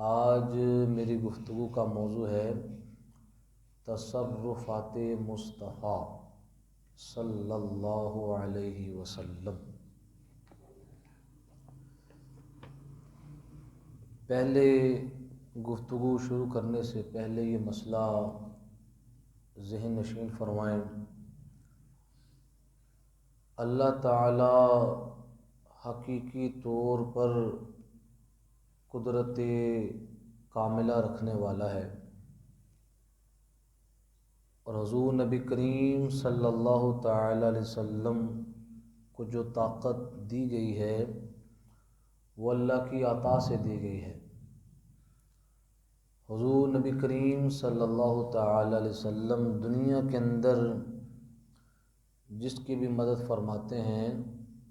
آج میری گفتگو کا موضوع ہے تصرفات مصطفیٰ صلی اللہ علیہ وسلم۔ پہلے گفتگو شروع کرنے سے پہلے یہ مسئلہ ذہن نشین فرمائیں۔ اللہ تعالی حقیقی طور پر قدرت کاملہ رکھنے والا ہے، اور حضور نبی کریم صلی اللہ تعالی علیہ وسلم کو جو طاقت دی گئی ہے وہ اللہ کی عطا سے دی گئی ہے۔ حضور نبی کریم صلی اللہ تعالی علیہ وسلم دنیا کے اندر جس کی بھی مدد فرماتے ہیں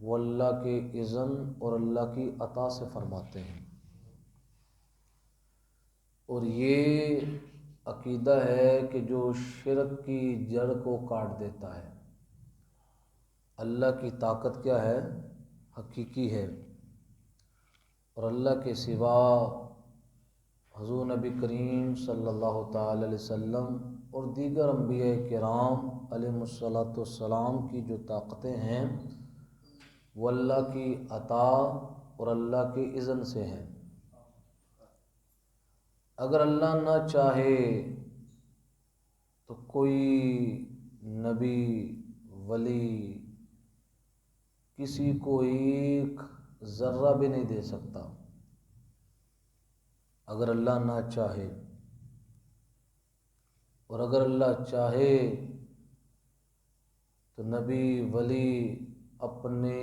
وہ اللہ کے اذن اور اللہ کی عطا سے فرماتے ہیں، اور یہ عقیدہ ہے کہ جو شرک کی جڑ کو کاٹ دیتا ہے۔ اللہ کی طاقت کیا ہے؟ حقیقی ہے، اور اللہ کے سوا حضور نبی کریم صلی اللہ تعالی علیہ وسلم اور دیگر انبیاء کرام علیہ الصلاۃ والسلام کی جو طاقتیں ہیں وہ اللہ کی عطا اور اللہ کے اذن سے ہیں۔ اگر اللہ نہ چاہے تو کوئی نبی ولی کسی کو ایک ذرہ بھی نہیں دے سکتا، اگر اللہ نہ چاہے۔ اور اگر اللہ چاہے تو نبی ولی اپنے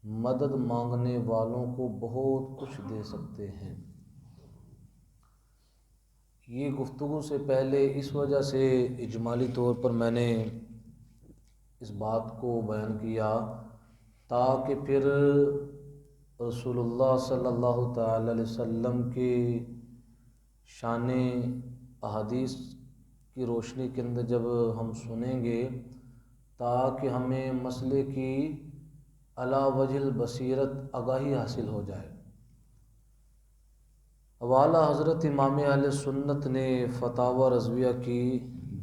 مدد مانگنے والوں کو بہت کچھ دے سکتے ہیں۔ یہ گفتگو سے پہلے اس وجہ سے اجمالی طور پر میں نے اس بات کو بیان کیا تاکہ پھر رسول اللہ صلی اللہ تعالی علیہ وسلم کی شان احادیث کی روشنی کے اندر جب ہم سنیں گے تاکہ ہمیں مسئلے کی علی وجہ البصیرت آگاہی حاصل ہو جائے۔ حوالہ حضرت امام اہل سنت نے فتاوی رضویہ کی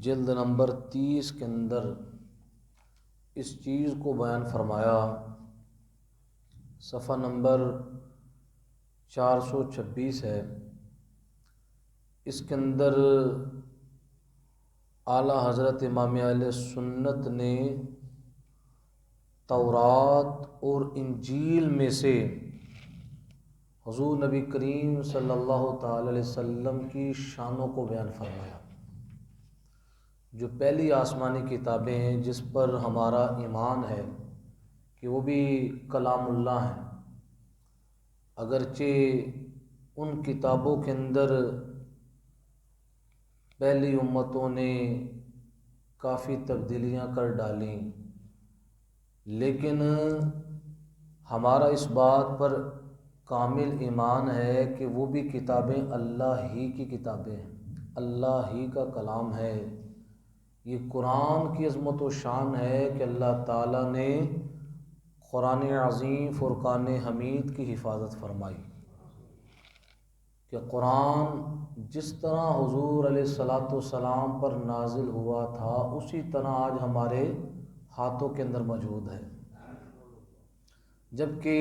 جلد نمبر 30 کے اندر اس چیز کو بیان فرمایا، صفحہ نمبر 426 ہے۔ اس کے اندر اعلیٰ حضرت امام اہل سنت نے تورات اور انجیل میں سے حضور نبی کریم صلی اللہ تعالی علیہ وسلم کی شانوں کو بیان فرمایا۔ جو پہلی آسمانی کتابیں ہیں جس پر ہمارا ایمان ہے کہ وہ بھی کلام اللہ ہیں، اگرچہ ان کتابوں کے اندر پہلی امتوں نے کافی تبدیلیاں کر ڈالیں، لیکن ہمارا اس بات پر کامل ایمان ہے کہ وہ بھی کتابیں اللہ ہی کی کتابیں ہیں، اللہ ہی کا کلام ہے۔ یہ قرآن کی عظمت و شان ہے کہ اللہ تعالیٰ نے قرآن عظیم فرقان حمید کی حفاظت فرمائی کہ قرآن جس طرح حضور علیہ الصلاۃ والسلام پر نازل ہوا تھا اسی طرح آج ہمارے ہاتھوں کے اندر موجود ہے، جبکہ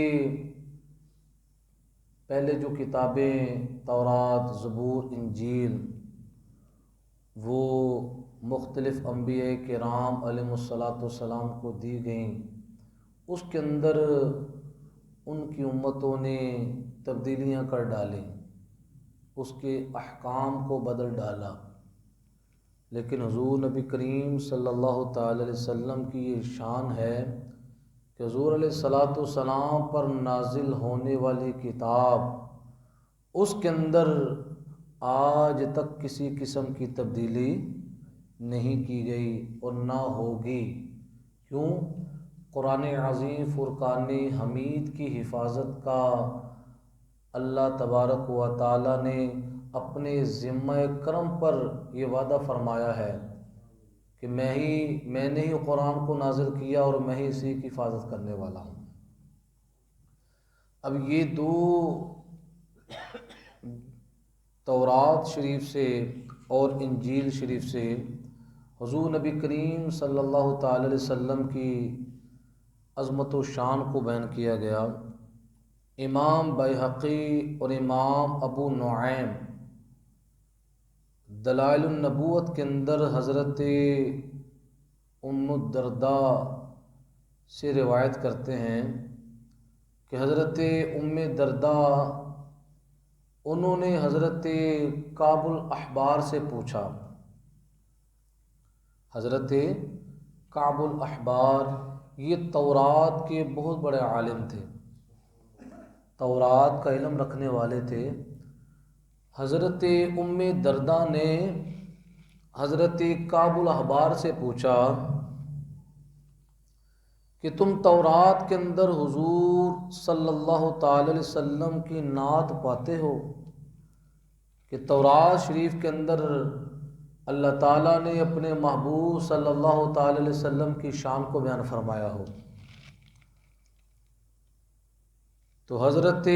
پہلے جو کتابیں تورات، زبور، انجیل وہ مختلف انبیاء کرام علیہ الصلاۃ والسلام کو دی گئیں، اس کے اندر ان کی امتوں نے تبدیلیاں کر ڈالیں، اس کے احکام کو بدل ڈالا، لیکن حضور نبی کریم صلی اللہ تعالی علیہ وسلم کی یہ شان ہے کہ حضور علیہ الصلاۃ والسلام پر نازل ہونے والی کتاب اس کے اندر آج تک کسی قسم کی تبدیلی نہیں کی گئی اور نہ ہوگی۔ کیوں؟ قرآن عظیم فرقان حمید کی حفاظت کا اللہ تبارک و تعالی نے اپنے ذمہ کرم پر یہ وعدہ فرمایا ہے کہ میں نے ہی قرآن کو نازل کیا اور میں ہی اسی کی حفاظت کرنے والا ہوں۔ اب یہ تورات شریف سے اور انجیل شریف سے حضور نبی کریم صلی اللہ تعالی علیہ وسلم کی عظمت و شان کو بیان کیا گیا۔ امام بیہقی اور امام ابو نعیم دلائل النبوت کے اندر حضرت ام الدرداء سے روایت کرتے ہیں کہ حضرت ام درداء انہوں نے حضرت کعب الاحبار سے پوچھا۔ حضرت کعب الاحبار یہ تورات کے بہت بڑے عالم تھے، تورات کا علم رکھنے والے تھے۔ حضرت ام درداء نے حضرت کعب الاحبار سے پوچھا کہ تم تورات کے اندر حضور صلی اللہ تعالی علیہ وسلم کی نعت پاتے ہو کہ تورات شریف کے اندر اللہ تعالیٰ نے اپنے محبوب صلی اللہ تعالی علیہ وسلم کی شان کو بیان فرمایا ہو؟ تو حضرت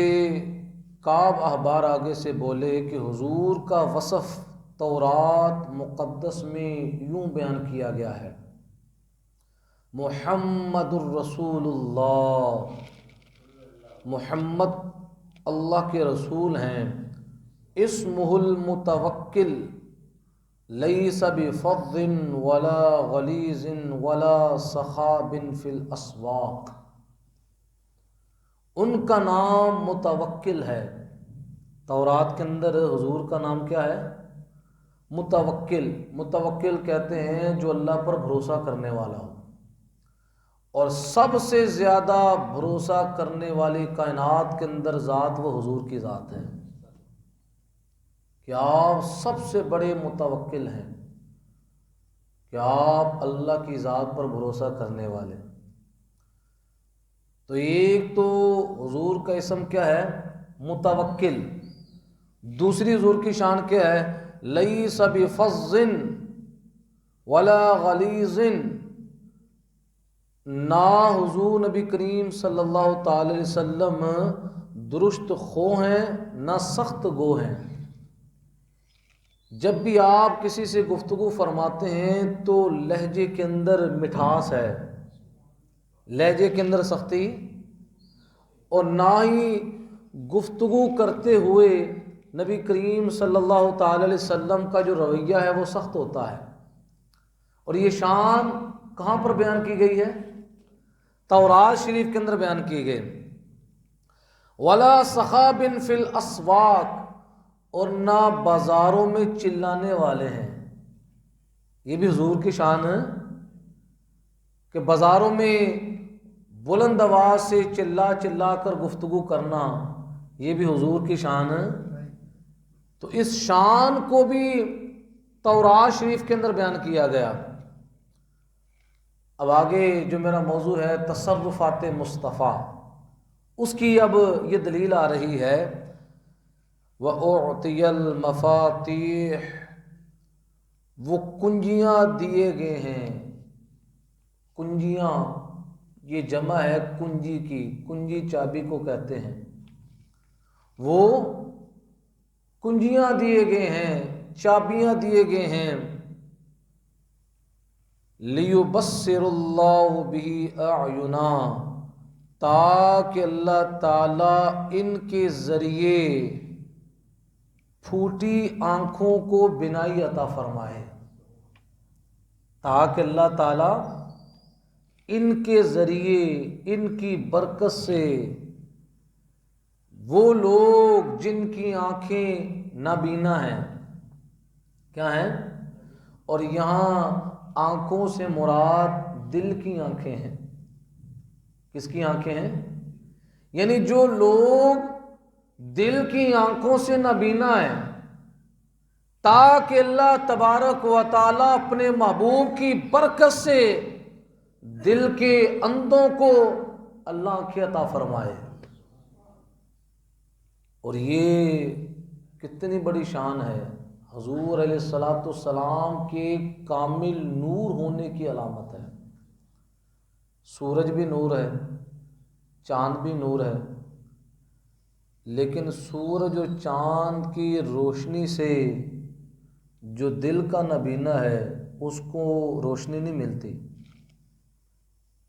کعب احبار آگے سے بولے کہ حضور کا وصف تورات مقدس میں یوں بیان کیا گیا ہے، محمد الرسول اللہ، محمد اللہ کے رسول ہیں، اسمہ المتوکل، لیس بفظ ولا غلیظ ولا صخاب فی الاسواق، ان کا نام متوکل ہے۔ تورات کے اندر حضور کا نام کیا ہے؟ متوکل۔ متوکل کہتے ہیں جو اللہ پر بھروسہ کرنے والا ہو، اور سب سے زیادہ بھروسہ کرنے والی کائنات کے اندر ذات وہ حضور کی ذات ہے کہ آپ سب سے بڑے متوکل ہیں، کہ آپ اللہ کی ذات پر بھروسہ کرنے والے۔ تو ایک تو حضور کا اسم کیا ہے؟ متوکل۔ دوسری حضور کی شان کیا ہے؟ لیس بفظ ولا غلیظ، نہ حضور نبی کریم صلی اللہ تعالی علیہ وسلم درست خو ہیں نہ سخت گو ہیں۔ جب بھی آپ کسی سے گفتگو فرماتے ہیں تو لہجے کے اندر مٹھاس ہے، لہجے کے اندر سختی، اور نہ ہی گفتگو کرتے ہوئے نبی کریم صلی اللہ تعالی علیہ وسلم کا جو رویہ ہے وہ سخت ہوتا ہے۔ اور یہ شان کہاں پر بیان کی گئی ہے؟ تورات شریف کے اندر بیان کی گئی۔ ولا صخاب فی الاسواق، اور نہ بازاروں میں چلانے والے ہیں۔ یہ بھی حضور کی شان ہے کہ بازاروں میں بلند آواز سے چلا چلا کر گفتگو کرنا، یہ بھی حضور کی شان ہے۔ تو اس شان کو بھی تورات شریف کے اندر بیان کیا گیا۔ اب آگے جو میرا موضوع ہے تصرفات مصطفیٰ، اس کی اب یہ دلیل آ رہی ہے۔ وَأُعْطِيَ الْمَفَاتِيحَ، وہ کنجیاں دیے گئے ہیں۔ کنجیاں یہ جمع ہے کنجی کی، کنجی چابی کو کہتے ہیں۔ وہ کنجیاں دیے گئے ہیں، چابیاں دیے گئے ہیں۔ لِيُبَصِّرُ اللَّهُ بِهِ أَعْيُنَا، تاکہ اللہ تعالیٰ ان کے ذریعے پھوٹی آنکھوں کو بینائی عطا فرمائے، تاکہ اللہ تعالیٰ ان کے ذریعے، ان کی برکت سے وہ لوگ جن کی آنکھیں نابینا ہیں، کیا ہیں؟ اور یہاں آنکھوں سے مراد دل کی آنکھیں ہیں۔ کس کی آنکھیں ہیں؟ یعنی جو لوگ دل کی آنکھوں سے نابینا ہیں، تاکہ اللہ تبارک و تعالیٰ اپنے محبوب کی برکت سے دل کے اندھوں کو اللہ آنکھیں عطا فرمائے۔ اور یہ کتنی بڑی شان ہے، حضور علیہ الصلوۃ والسلام کے کامل نور ہونے کی علامت ہے۔ سورج بھی نور ہے، چاند بھی نور ہے، لیکن سورج و چاند کی روشنی سے جو دل کا نبینا ہے اس کو روشنی نہیں ملتی.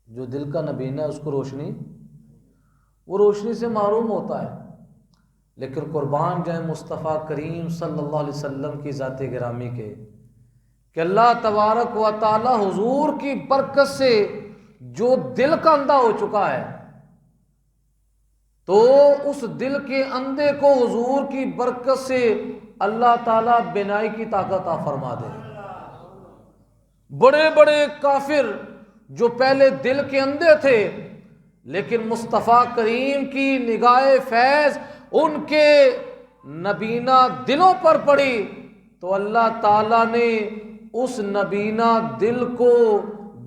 جو دل کا نبینا ہے اس کو روشنی، وہ روشنی سے محروم ہوتا ہے. لیکن قربان جائیں مصطفیٰ کریم صلی اللہ علیہ وسلم کی ذات گرامی کے کہ اللہ تبارک و تعالی حضور کی برکت سے جو دل کا اندھا ہو چکا ہے تو اس دل کے اندھے کو حضور کی برکت سے اللہ تعالیٰ بینائی کی طاقت عطا فرما دے. بڑے بڑے کافر جو پہلے دل کے اندھے تھے لیکن مصطفیٰ کریم کی نگاہ فیض ان کے نبینا دلوں پر پڑی تو اللہ تعالیٰ نے اس نبینا دل کو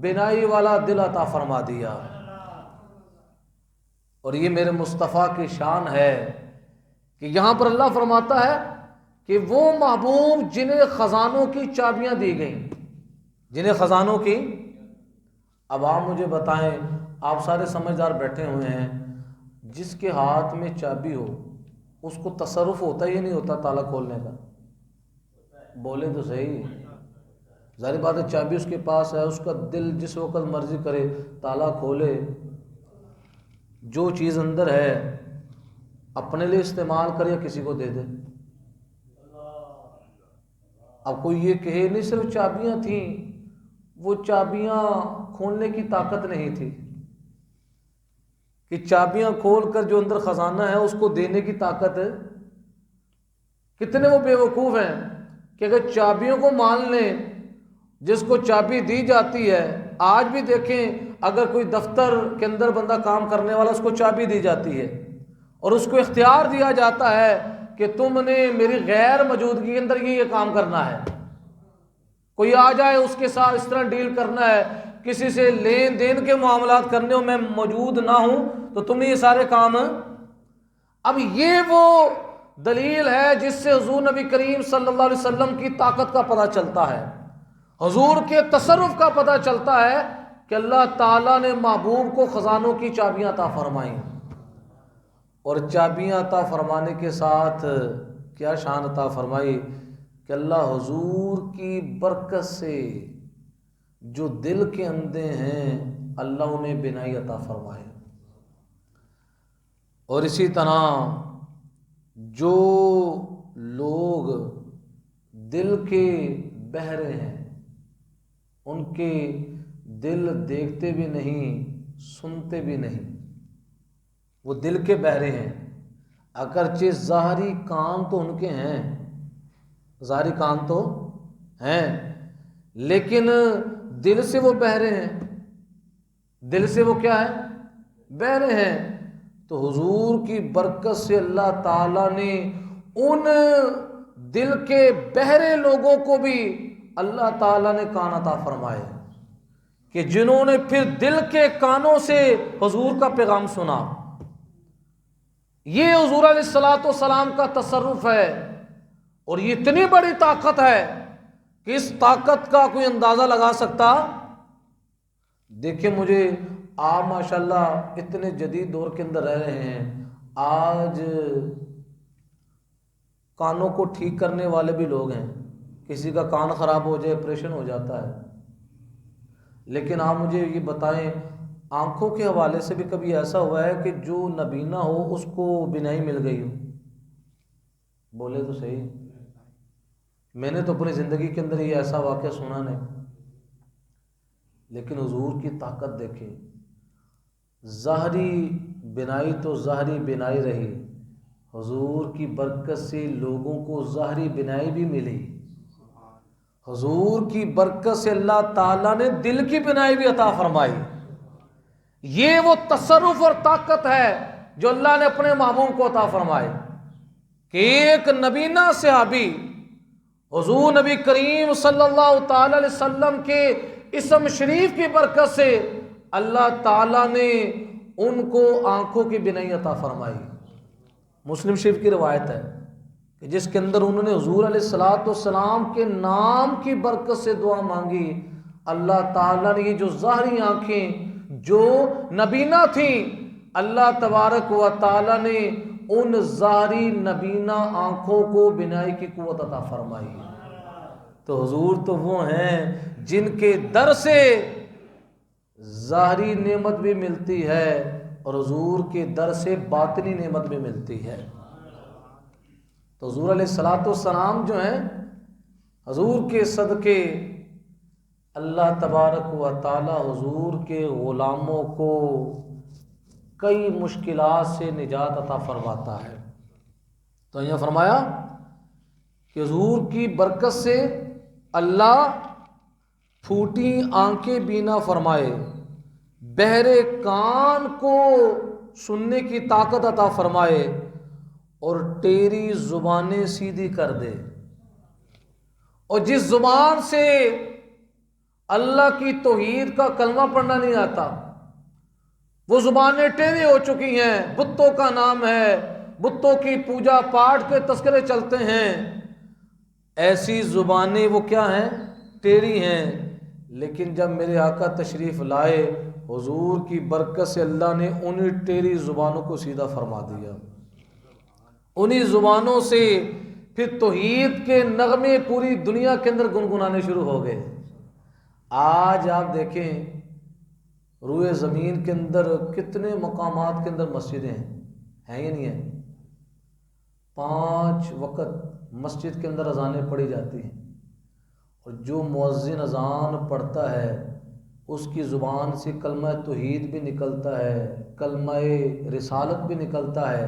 بینائی والا دل عطا فرما دیا. اور یہ میرے مصطفیٰ کی شان ہے کہ یہاں پر اللہ فرماتا ہے کہ وہ محبوب جنہیں خزانوں کی چابیاں دی گئیں، جنہیں خزانوں کی. اب آپ مجھے بتائیں، آپ سارے سمجھدار بیٹھے ہوئے ہیں، جس کے ہاتھ میں چابی ہو اس کو تصرف ہوتا ہی نہیں ہوتا تالا کھولنے کا؟ بولے تو صحیح. ظاہر بات ہے چابی اس کے پاس ہے، اس کا دل جس وقت مرضی کرے تالا کھولے، جو چیز اندر ہے اپنے لیے استعمال کرے یا کسی کو دے دے. اب کوئی یہ کہے نہیں صرف چابیاں تھیں، وہ چابیاں کھولنے کی طاقت نہیں تھی کہ چابیاں کھول کر جو اندر خزانہ ہے اس کو دینے کی طاقت ہے. کتنے وہ بے وقوف ہیں کہ اگر چابیوں کو مان لیں، جس کو چابی دی جاتی ہے. آج بھی دیکھیں اگر کوئی دفتر کے اندر بندہ کام کرنے والا، اس کو چابی دی جاتی ہے اور اس کو اختیار دیا جاتا ہے کہ تم نے میری غیر موجودگی کے اندر یہ کام کرنا ہے. کوئی آ جائے اس کے ساتھ اس طرح ڈیل کرنا ہے، کسی سے لین دین کے معاملات کرنے ہو، میں موجود نہ ہوں تو تم نے یہ سارے کام. اب یہ وہ دلیل ہے جس سے حضور نبی کریم صلی اللہ علیہ وسلم کی طاقت کا پتہ چلتا ہے، حضور کے تصرف کا پتہ چلتا ہے کہ اللہ تعالیٰ نے محبوب کو خزانوں کی چابیاں عطا فرمائیں. اور چابیاں عطا فرمانے کے ساتھ کیا شان عطا فرمائی کہ اللہ حضور کی برکت سے جو دل کے اندھے ہیں اللہ انہیں بینائی عطا فرمائے. اور اسی طرح جو لوگ دل کے بہرے ہیں، ان کے دل دیکھتے بھی نہیں سنتے بھی نہیں، وہ دل کے بہرے ہیں. اگرچہ ظاہری کان تو ان کے ہیں، ظاہری کان تو ہیں، لیکن دل سے وہ بہرے ہیں. دل سے وہ کیا ہے؟ بہرے ہیں. تو حضور کی برکت سے اللہ تعالیٰ نے ان دل کے بہرے لوگوں کو بھی اللہ تعالیٰ نے کان عطا فرمائے کہ جنہوں نے پھر دل کے کانوں سے حضور کا پیغام سنا. یہ حضور علیہ الصلوۃ والسلام کا تصرف ہے. اور یہ اتنی بڑی طاقت ہے کہ اس طاقت کا کوئی اندازہ لگا سکتا؟ دیکھیں مجھے، آپ ماشاءاللہ اتنے جدید دور کے اندر رہ رہے ہیں، آج کانوں کو ٹھیک کرنے والے بھی لوگ ہیں. کسی کا کان خراب ہو جائے آپریشن ہو جاتا ہے. لیکن آپ مجھے یہ بتائیں، آنکھوں کے حوالے سے بھی کبھی ایسا ہوا ہے کہ جو نبینا ہو اس کو بینائی مل گئی ہو؟ بولے تو صحیح. میں نے تو اپنی زندگی کے اندر یہ ایسا واقعہ سنا نہیں. لیکن حضور کی طاقت دیکھیں، ظاہری بینائی تو ظاہری بینائی رہی، حضور کی برکت سے لوگوں کو ظاہری بینائی بھی ملی. حضور کی برکت سے اللہ تعالیٰ نے دل کی بینائی بھی عطا فرمائی. یہ وہ تصرف اور طاقت ہے جو اللہ نے اپنے محبوب کو عطا فرمائی کہ ایک نبینا صحابی حضور نبی کریم صلی اللہ تعالی علیہ وسلم کے اسم شریف کی برکت سے اللہ تعالیٰ نے ان کو آنکھوں کی بینائی عطا فرمائی. مسلم شریف کی روایت ہے کہ جس کے اندر انہوں نے حضور علیہ الصلوۃ والسلام کے نام کی برکت سے دعا مانگی، اللہ تعالیٰ نے یہ جو ظاہری آنکھیں جو نبینا تھیں، اللہ تبارک و تعالیٰ نے ان ظاہری نبینا آنکھوں کو بینائی کی قوت عطا فرمائی۔ تو حضور تو وہ ہیں جن کے در سے ظاہری نعمت بھی ملتی ہے اور حضور کے در سے باطنی نعمت بھی ملتی ہے۔ تو حضور علیہ الصلوۃ والسلام جو ہیں، حضور کے صدقے اللہ تبارک و تعالی حضور کے غلاموں کو کئی مشکلات سے نجات عطا فرماتا ہے۔ تو یہ فرمایا کہ حضور کی برکت سے اللہ پھوٹی آنکھیں بینا فرمائے، بہرے کان کو سننے کی طاقت عطا فرمائے اور ٹیری زبانیں سیدھی کر دے۔ اور جس زبان سے اللہ کی توحید کا کلمہ پڑھنا نہیں آتا، وہ زبانیں ٹیڑھی ہو چکی ہیں، بتوں کا نام ہے، بتوں کی پوجا پاٹ کے تذکرے چلتے ہیں، ایسی زبانیں وہ کیا ہیں؟ ٹیڑھی ہیں۔ لیکن جب میرے آقا تشریف لائے، حضور کی برکت سے اللہ نے انہیں ٹیڑھی زبانوں کو سیدھا فرما دیا۔ انہی زبانوں سے پھر توحید کے نغمے پوری دنیا کے اندر گنگنانے شروع ہو گئے۔ آج آپ دیکھیں روئے زمین کے اندر کتنے مقامات کے اندر مسجدیں ہیں یا نہیں ہیں؟ 5 وقت مسجد کے اندر اذانیں پڑھی جاتی ہیں، اور جو مؤذن اذان پڑھتا ہے اس کی زبان سے کلمہ توحید بھی نکلتا ہے، کلمہ رسالت بھی نکلتا ہے۔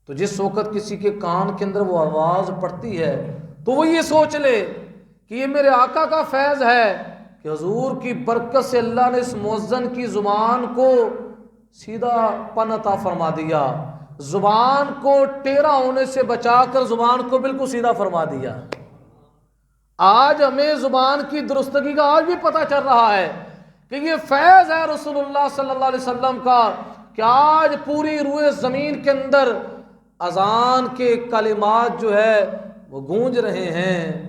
تو جس وقت کسی کے کان کے اندر وہ آواز پڑتی ہے تو وہ یہ سوچ لے کہ یہ میرے آقا کا فیض ہے کہ حضور کی برکت سے اللہ نے اس مؤذن کی زبان کو سیدھا پن عطا فرما دیا، زبان کو ٹیڑھا ہونے سے بچا کر زبان کو بالکل سیدھا فرما دیا۔ آج ہمیں زبان کی درستگی کا آج بھی پتہ چل رہا ہے کہ یہ فیض ہے رسول اللہ صلی اللہ علیہ وسلم کا، کہ آج پوری روئے زمین کے اندر اذان کے کلمات جو ہے وہ گونج رہے ہیں۔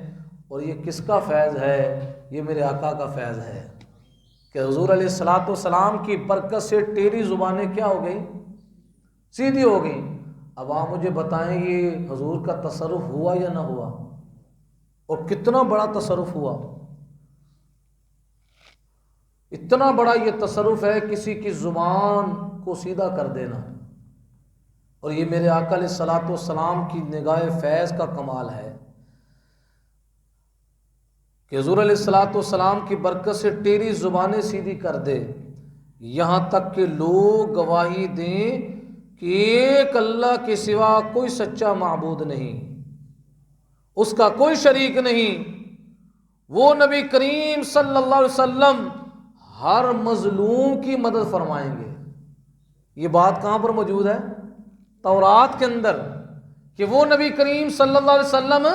اور یہ کس کا فیض ہے؟ یہ میرے آقا کا فیض ہے کہ حضور علیہ الصلوۃ والسلام کی برکت سے ٹیڑھی زبانیں کیا ہو گئی؟ سیدھی ہو گئی۔ اب آپ مجھے بتائیں یہ حضور کا تصرف ہوا یا نہ ہوا؟ اور کتنا بڑا تصرف ہوا؟ اتنا بڑا یہ تصرف ہے کسی کی زبان کو سیدھا کر دینا، اور یہ میرے آقا علیہ الصلوۃ والسلام کی نگاہ فیض کا کمال ہے کہ حضور علیہ الصلوۃ والسلام کی برکت سے ٹیڑھی زبانیں سیدھی کر دے، یہاں تک کہ لوگ گواہی دیں کہ ایک اللہ کے سوا کوئی سچا معبود نہیں، اس کا کوئی شریک نہیں۔ وہ نبی کریم صلی اللہ علیہ وسلم ہر مظلوم کی مدد فرمائیں گے۔ یہ بات کہاں پر موجود ہے؟ تورات کے اندر، کہ وہ نبی کریم صلی اللہ علیہ وسلم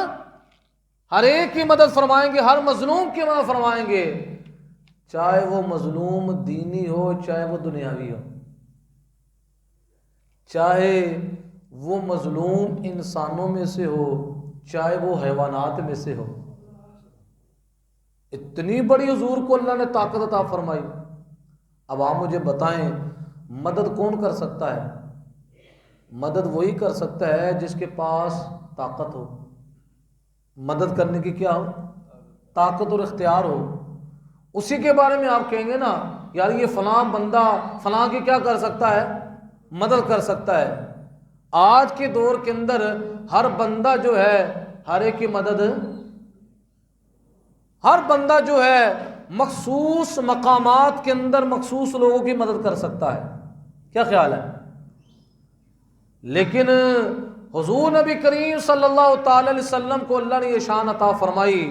ہر ایک کی مدد فرمائیں گے، ہر مظلوم کی مدد فرمائیں گے، چاہے وہ مظلوم دینی ہو چاہے وہ دنیاوی ہو، چاہے وہ مظلوم انسانوں میں سے ہو چاہے وہ حیوانات میں سے ہو۔ اتنی بڑی حضور کو اللہ نے طاقت عطا فرمائی۔ اب آپ مجھے بتائیں مدد کون کر سکتا ہے؟ مدد وہی کر سکتا ہے جس کے پاس طاقت ہو، مدد کرنے کی کیا ہو؟ طاقت اور اختیار ہو۔ اسی کے بارے میں آپ کہیں گے نا یار یہ فلاں بندہ فلاں کی کیا کر سکتا ہے؟ مدد کر سکتا ہے۔ آج کے دور کے اندر ہر بندہ جو ہے ہر ایک کی مدد، ہر بندہ جو ہے مخصوص مقامات کے اندر مخصوص لوگوں کی مدد کر سکتا ہے۔ کیا خیال ہے؟ لیکن حضور نبی کریم صلی اللہ تعالی علیہ وسلم کو اللہ نے یہ شان عطا فرمائی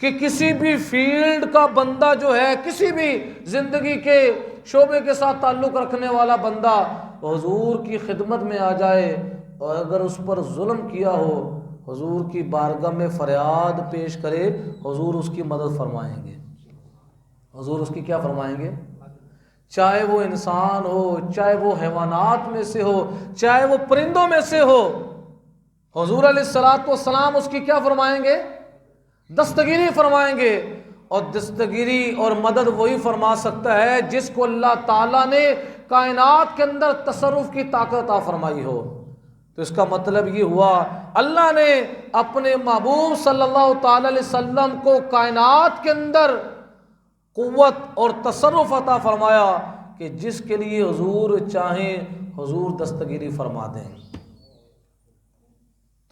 کہ کسی بھی فیلڈ کا بندہ جو ہے، کسی بھی زندگی کے شعبے کے ساتھ تعلق رکھنے والا بندہ حضور کی خدمت میں آ جائے اور اگر اس پر ظلم کیا ہو، حضور کی بارگاہ میں فریاد پیش کرے، حضور اس کی مدد فرمائیں گے۔ حضور اس کی کیا فرمائیں گے؟ چاہے وہ انسان ہو، چاہے وہ حیوانات میں سے ہو، چاہے وہ پرندوں میں سے ہو، حضور علیہ الصلوۃ والسلام اس کی کیا فرمائیں گے؟ دستگیری فرمائیں گے۔ اور دستگیری اور مدد وہی فرما سکتا ہے جس کو اللہ تعالیٰ نے کائنات کے اندر تصرف کی طاقت عطا فرمائی ہو۔ تو اس کا مطلب یہ ہوا اللہ نے اپنے محبوب صلی اللہ تعالی علیہ وسلم کو کائنات کے اندر قوت اور تصرف عطا فرمایا کہ جس کے لیے حضور چاہیں حضور دستگیری فرما دیں۔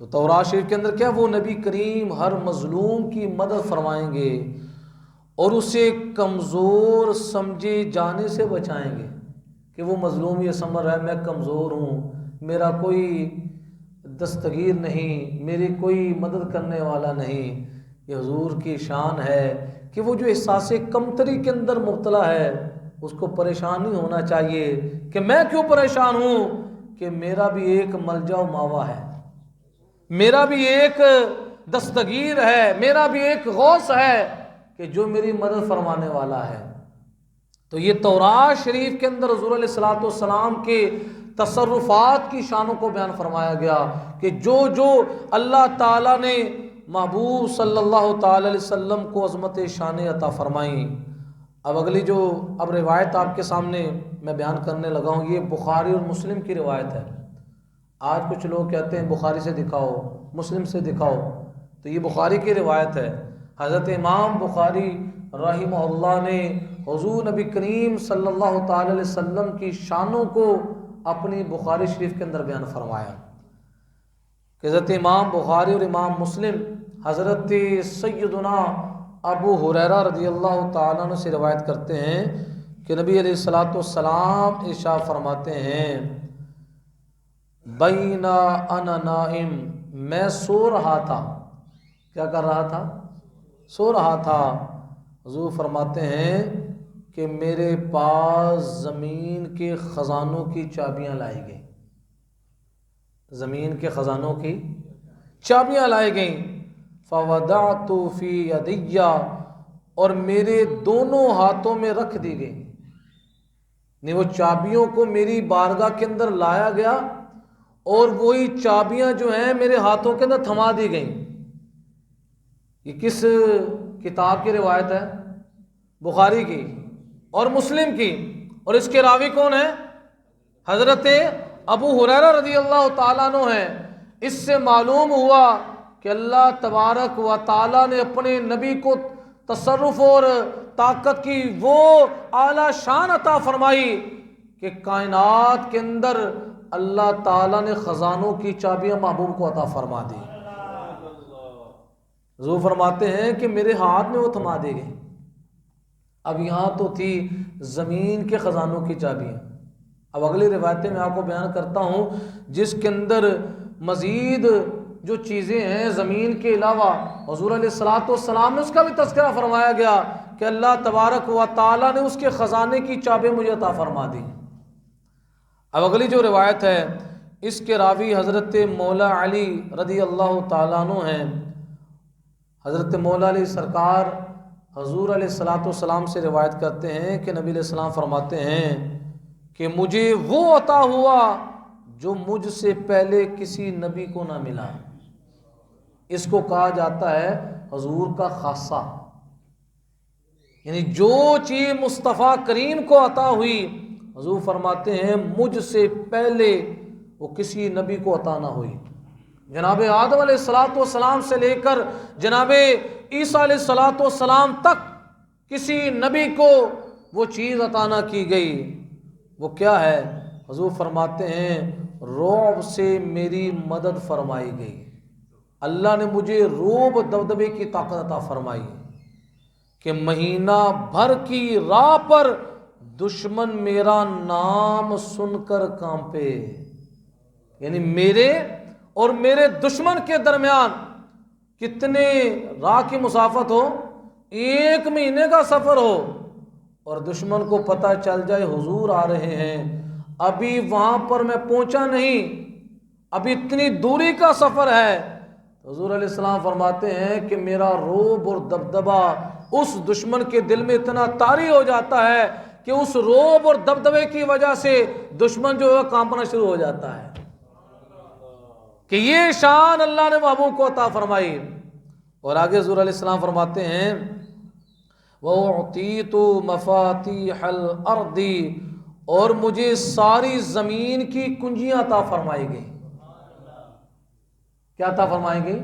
تو تورات شریف کے اندر کیا وہ نبی کریم ہر مظلوم کی مدد فرمائیں گے اور اسے کمزور سمجھے جانے سے بچائیں گے کہ وہ مظلوم یہ سمجھ رہا ہے میں کمزور ہوں، میرا کوئی دستگیر نہیں، میری کوئی مدد کرنے والا نہیں۔ یہ حضور کی شان ہے کہ وہ جو احساس کمتری کے اندر مبتلا ہے اس کو پریشان نہیں ہونا چاہیے کہ میں کیوں پریشان ہوں، کہ میرا بھی ایک ملجا و ماوا ہے، میرا بھی ایک دستگیر ہے، میرا بھی ایک غوث ہے کہ جو میری مدد فرمانے والا ہے۔ تو یہ تورات شریف کے اندر حضور علیہ الصلوۃ والسلام کے تصرفات کی شانوں کو بیان فرمایا گیا کہ جو اللہ تعالیٰ نے محبوب صلی اللہ تعالی علیہ وسلم کو عظمت شان عطا فرمائیں۔ اب اگلی جو روایت آپ کے سامنے میں بیان کرنے لگا ہوں یہ بخاری اور مسلم کی روایت ہے۔ آج کچھ لوگ کہتے ہیں بخاری سے دکھاؤ، مسلم سے دکھاؤ، تو یہ بخاری کی روایت ہے۔ حضرت امام بخاری رحمہ اللہ نے حضور نبی کریم صلی اللہ تعالی علیہ وسلم کی شانوں کو اپنی بخاری شریف کے اندر بیان فرمایا کہ حضرت امام بخاری اور امام مسلم حضرت سیدنا ابو ہریرہ رضی اللہ تعالیٰ عنہ سے روایت کرتے ہیں کہ نبی علیہ الصلوۃ والسلام ارشاد فرماتے ہیں بینا انا نائم، میں سو رہا تھا۔ کیا کر رہا تھا؟ سو رہا تھا۔ حضور فرماتے ہیں کہ میرے پاس زمین کے خزانوں کی چابیاں لائی گئیں، زمین کے خزانوں کی چابیاں لائی گئیں۔ فوضعت فی یدی، اور میرے دونوں ہاتھوں میں رکھ دی گئیں، نہیں وہ چابیوں کو میری بارگاہ کے اندر لایا گیا اور وہی چابیاں جو ہیں میرے ہاتھوں کے اندر تھما دی گئیں۔ یہ کس کتاب کی روایت ہے؟ بخاری کی اور مسلم کی، اور اس کے راوی کون ہیں؟ حضرت ابو ہریرہ رضی اللہ تعالیٰ عنہ ہیں۔ اس سے معلوم ہوا کہ اللہ تبارک و تعالیٰ نے اپنے نبی کو تصرف اور طاقت کی وہ اعلیٰ شان عطا فرمائی کہ کائنات کے اندر اللہ تعالیٰ نے خزانوں کی چابیاں محبوب کو عطا فرما دی۔ حضور فرماتے ہیں کہ میرے ہاتھ میں وہ تھما دی گئی۔ اب یہاں تو تھی زمین کے خزانوں کی چابیاں، اب اگلی روایتیں میں آپ کو بیان کرتا ہوں جس کے اندر مزید جو چیزیں ہیں زمین کے علاوہ حضور علیہ الصلوۃ والسلام نے اس کا بھی تذکرہ فرمایا گیا کہ اللہ تبارک و تعالیٰ نے اس کے خزانے کی چابیاں مجھے عطا فرما دی۔ اب اگلی جو روایت ہے اس کے راوی حضرت مولا علی رضی اللہ تعالیٰ عنہ ہیں۔ حضرت مولا علی سرکار حضور علیہ الصلوۃ والسلام سے روایت کرتے ہیں کہ نبی علیہ السلام فرماتے ہیں کہ مجھے وہ عطا ہوا جو مجھ سے پہلے کسی نبی کو نہ ملا۔ اس کو کہا جاتا ہے حضور کا خاصہ، یعنی جو چیز مصطفیٰ کریم کو عطا ہوئی حضور فرماتے ہیں مجھ سے پہلے وہ کسی نبی کو عطا نہ ہوئی۔ جناب آدم علیہ الصلوۃ والسلام سے لے کر جناب عیسیٰ علیہ الصلوۃ والسلام تک کسی نبی کو وہ چیز عطا نہ کی گئی۔ وہ کیا ہے؟ حضور فرماتے ہیں رعب سے میری مدد فرمائی گئی، اللہ نے مجھے روب دبدبے کی طاقت عطا فرمائی کہ مہینہ بھر کی راہ پر دشمن میرا نام سن کر کانپے، یعنی میرے اور میرے دشمن کے درمیان کتنے راہ کی مسافت ہو، 1 مہینے کا سفر ہو، اور دشمن کو پتہ چل جائے حضور آ رہے ہیں، ابھی وہاں پر میں پہنچا نہیں، ابھی اتنی دوری کا سفر ہے، حضور علیہ السلام فرماتے ہیں کہ میرا روب اور دبدبہ اس دشمن کے دل میں اتنا طاری ہو جاتا ہے کہ اس روب اور دبدبے کی وجہ سے دشمن جو ہے کانپنا شروع ہو جاتا ہے کہ یہ شان اللہ نے محبوب کو عطا فرمائی۔ اور آگے حضور علیہ السلام فرماتے ہیں وَأُعْطِيتُ مَفَاتِيحَ الْأَرْضِ، اور مجھے ساری زمین کی کنجیاں عطا فرمائی گئی۔ کیا عطا فرمائی گئی؟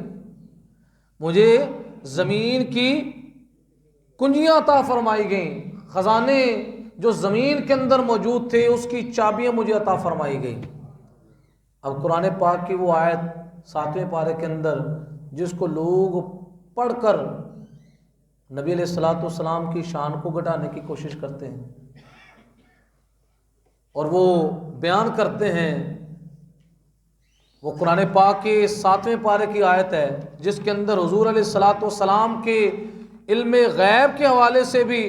مجھے زمین کی کنجیاں عطا فرمائی گئیں، خزانے جو زمین کے اندر موجود تھے اس کی چابیاں مجھے عطا فرمائی گئی۔ اب قرآن پاک کی وہ آیت 7ویں پارے کے اندر جس کو لوگ پڑھ کر نبی علیہ الصلوۃ والسلام کی شان کو گھٹانے کی کوشش کرتے ہیں، اور وہ بیان کرتے ہیں، وہ قرآن پاک کے 7ویں پارے کی آیت ہے جس کے اندر حضور علیہ الصلوۃ والسلام کے علم غیب کے حوالے سے بھی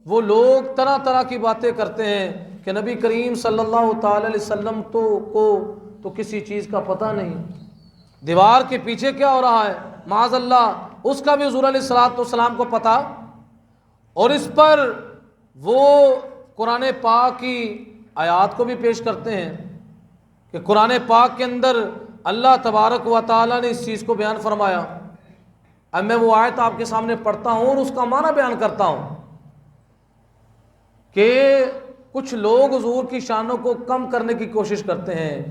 وہ لوگ طرح طرح کی باتیں کرتے ہیں کہ نبی کریم صلی اللہ تعالی علیہ وسلم تو کسی چیز کا پتہ نہیں، دیوار کے پیچھے کیا ہو رہا ہے معاذ اللہ اس کا بھی حضور علیہ الصلوۃ والسلام کو پتہ، اور اس پر وہ قرآن پاک کی آیات کو بھی پیش کرتے ہیں کہ قرآن پاک کے اندر اللہ تبارک و تعالی نے اس چیز کو بیان فرمایا۔ اب میں وہ آیت آپ کے سامنے پڑھتا ہوں اور اس کا معنی بیان کرتا ہوں کہ کچھ لوگ حضور کی شانوں کو کم کرنے کی کوشش کرتے ہیں،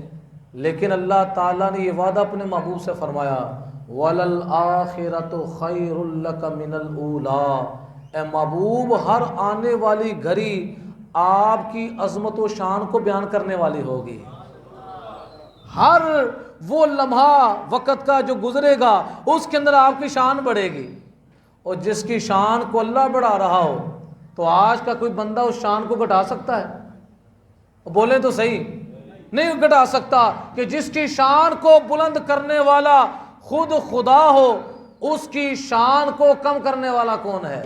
لیکن اللہ تعالیٰ نے یہ وعدہ اپنے محبوب سے فرمایا وَلَلْآخِرَةُ خَيْرٌ لَكَ مِنَ الْأُولَىٰ، اے محبوب ہر آنے والی گھڑی آپ کی عظمت و شان کو بیان کرنے والی ہوگی، ہر وہ لمحہ وقت کا جو گزرے گا اس کے اندر آپ کی شان بڑھے گی، اور جس کی شان کو اللہ بڑھا رہا ہو تو آج کا کوئی بندہ اس شان کو گھٹا سکتا ہے؟ بولیں تو صحیح، نہیں گھٹا سکتا کہ جس کی شان کو بلند کرنے والا خود خدا ہو اس کی شان کو کم کرنے والا کون ہے؟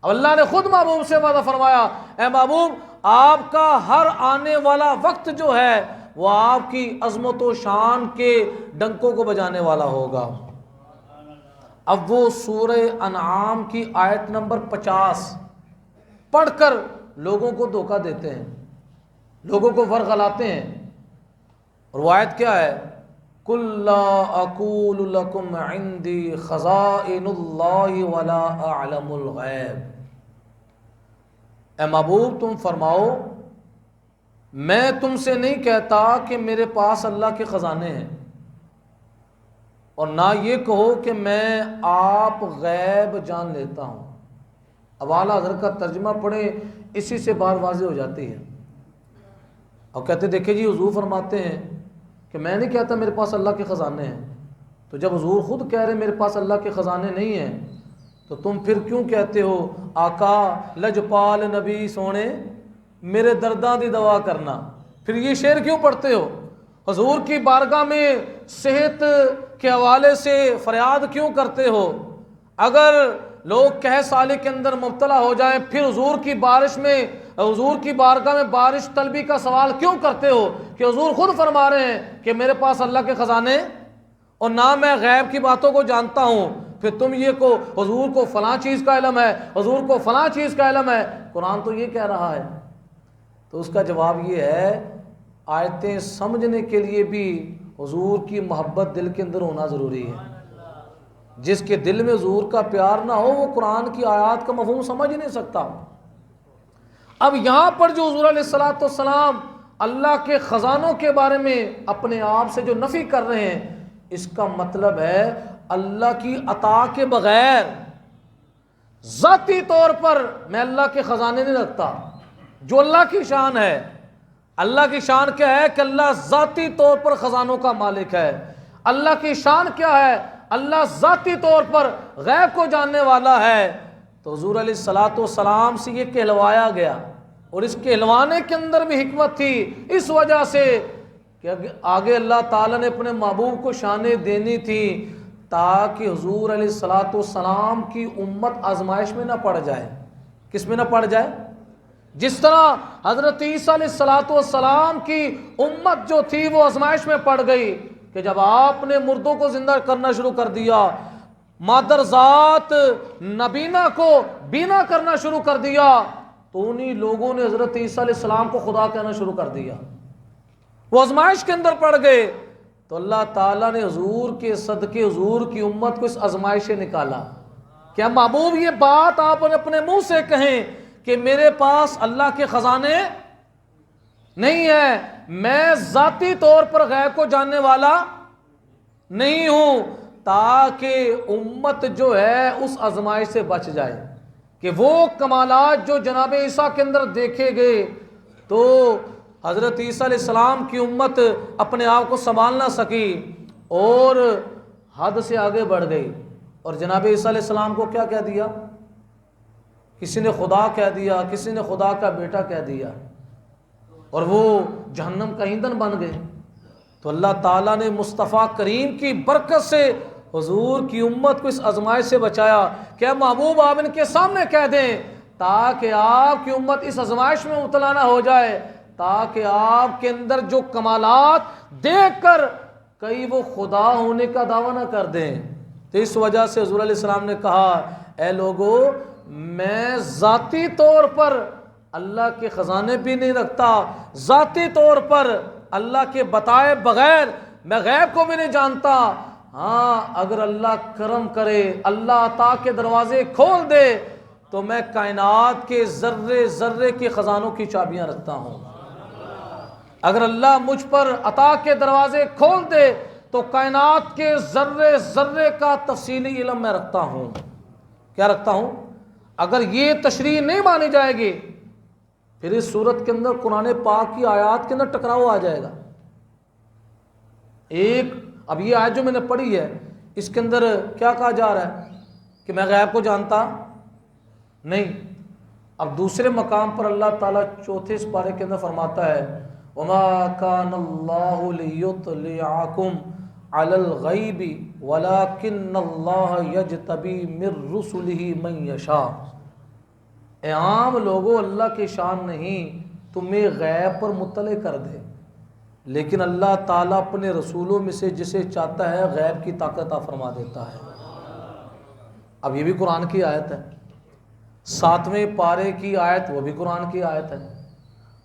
اب اللہ نے خود محبوب سے وعدہ فرمایا اے محبوب آپ کا ہر آنے والا وقت جو ہے وہ آپ کی عظمت و شان کے ڈنکوں کو بجانے والا ہوگا۔ اب وہ سورہ انعام کی آیت نمبر 50 پڑھ کر لوگوں کو دھوکہ دیتے ہیں، لوگوں کو ورغلاتے ہیں، اور وہ آیت کیا ہے؟ قُلْ لَا أَقُولُ لَكُمْ عِنْدِي خَزَائِنُ اللَّهِ وَلَا أَعْلَمُ الْغَيْبَ، اے محبوب تم فرماؤ میں تم سے نہیں کہتا کہ میرے پاس اللہ کے خزانے ہیں، اور نہ یہ کہو کہ میں آپ غیب جان لیتا ہوں۔ اب اعلیٰ حضرت کا ترجمہ پڑھیں، اسی سے بات واضح ہو جاتی ہے۔ اور کہتے دیکھیں جی حضور فرماتے ہیں کہ میں نہیں کہتا میرے پاس اللہ کے خزانے ہیں، تو جب حضور خود کہہ رہے میرے پاس اللہ کے خزانے نہیں ہیں تو تم پھر کیوں کہتے ہو آقا لجپال نبی سونے میرے درداں دی دوا کرنا؟ پھر یہ شعر کیوں پڑھتے ہو؟ حضور کی بارگاہ میں صحت کے حوالے سے فریاد کیوں کرتے ہو؟ اگر لوگ کہہ سالی کے اندر مبتلا ہو جائیں پھر حضور کی بارش میں حضور کی بارگاہ میں بارش طلبی کا سوال کیوں کرتے ہو کہ حضور خود فرما رہے ہیں کہ میرے پاس اللہ کے خزانے اور نہ میں غیب کی باتوں کو جانتا ہوں، پھر تم یہ کو حضور کو فلاں چیز کا علم ہے، حضور کو فلاں چیز کا علم ہے، قرآن تو یہ کہہ رہا ہے۔ تو اس کا جواب یہ ہے آیتیں سمجھنے کے لیے بھی حضور کی محبت دل کے اندر ہونا ضروری ہے۔ جس کے دل میں حضور کا پیار نہ ہو وہ قرآن کی آیات کا مفہوم سمجھ نہیں سکتا۔ اب یہاں پر جو حضور علیہ الصلوۃ والسلام اللہ کے خزانوں کے بارے میں اپنے آپ سے جو نفی کر رہے ہیں اس کا مطلب ہے اللہ کی عطا کے بغیر ذاتی طور پر میں اللہ کے خزانے نہیں رکھتا۔ جو اللہ کی شان ہے، اللہ کی شان کیا ہے کہ اللہ ذاتی طور پر خزانوں کا مالک ہے۔ اللہ کی شان کیا ہے؟ اللہ ذاتی طور پر غیب کو جاننے والا ہے۔ تو حضور علیہ الصلوۃ والسلام سے یہ کہلوایا گیا، اور اس کہلوانے کے اندر بھی حکمت تھی، اس وجہ سے کہ آگے اللہ تعالیٰ نے اپنے محبوب کو شانیں دینی تھی تاکہ حضور علیہ الصلوۃ والسلام کی امت آزمائش میں نہ پڑ جائے۔ کس میں نہ پڑ جائے؟ جس طرح حضرت عیسیٰ علیہ الصلوۃ والسلام کی امت جو تھی وہ آزمائش میں پڑ گئی کہ جب آپ نے مردوں کو زندہ کرنا شروع کر دیا، مادر ذات نبینا کو بینا کرنا شروع کر دیا، تو انہی لوگوں نے حضرت عیسیٰ علیہ السلام کو خدا کہنا شروع کر دیا، وہ آزمائش کے اندر پڑ گئے۔ تو اللہ تعالیٰ نے حضور کے صدقے حضور کی امت کو اس آزمائش سے نکالا۔ کیا محبوب یہ بات آپ اپنے منہ سے کہیں کہ میرے پاس اللہ کے خزانے نہیں ہے، میں ذاتی طور پر غیب کو جاننے والا نہیں ہوں، تاکہ امت جو ہے اس آزمائش سے بچ جائے کہ وہ کمالات جو جناب عیسیٰ کے اندر دیکھے گئے تو حضرت عیسیٰ علیہ السلام کی امت اپنے آپ کو سنبھال نہ سکی اور حد سے آگے بڑھ گئی، اور جناب عیسیٰ علیہ السلام کو کیا کہہ دیا؟ کسی نے خدا کہہ دیا، کسی نے خدا کا بیٹا کہہ دیا، اور وہ جہنم کا ایندھن بن گئے۔ تو اللہ تعالیٰ نے مصطفیٰ کریم کی برکت سے حضور کی امت کو اس آزمائش سے بچایا۔ کیا محبوب آپ ان کے سامنے کہہ دیں تاکہ آپ کی امت اس آزمائش میں مبتلا نہ ہو جائے، تاکہ آپ کے اندر جو کمالات دیکھ کر کئی وہ خدا ہونے کا دعویٰ نہ کر دیں۔ تو اس وجہ سے حضور علیہ السلام نے کہا، اے لوگو، میں ذاتی طور پر اللہ کے خزانے بھی نہیں رکھتا، ذاتی طور پر اللہ کے بتائے بغیر میں غیب کو بھی نہیں جانتا، ہاں اگر اللہ کرم کرے، اللہ عطا کے دروازے کھول دے تو میں کائنات کے ذرے ذرے کے خزانوں کی چابیاں رکھتا ہوں۔ اگر اللہ مجھ پر عطا کے دروازے کھول دے تو کائنات کے ذرے ذرے کا تفصیلی علم میں رکھتا ہوں۔ کیا رکھتا ہوں؟ اگر یہ تشریح نہیں مانی جائے گی پھر اس صورت کے اندر قرآن پاک کی آیات کے اندر ٹکراؤ آ جائے گا۔ اب یہ آیت جو میں نے پڑھی ہے اس کے اندر کیا کہا جا رہا ہے کہ میں غیب کو جانتا نہیں۔ اب دوسرے مقام پر اللہ تعالیٰ چوتھے اس پارے کے اندر فرماتا ہے، وَمَا كَانَ اللَّهُ لِيُطْلِعَكُمْ عَلَى الْغَيْبِ وَلَكِنَّ اللَّهَ يَجْتَبِي مِن رُّسُلِهِ مَن يَشَاءُ۔ اے عام لوگوں، اللہ کی شان نہیں تمہیں غیب پر مطلع کر دے، لیکن اللہ تعالیٰ اپنے رسولوں میں سے جسے چاہتا ہے غیب کی طاقت عطا فرما دیتا ہے۔ اب یہ بھی قرآن کی آیت ہے، 7ویں پارے کی آیت وہ بھی قرآن کی آیت ہے۔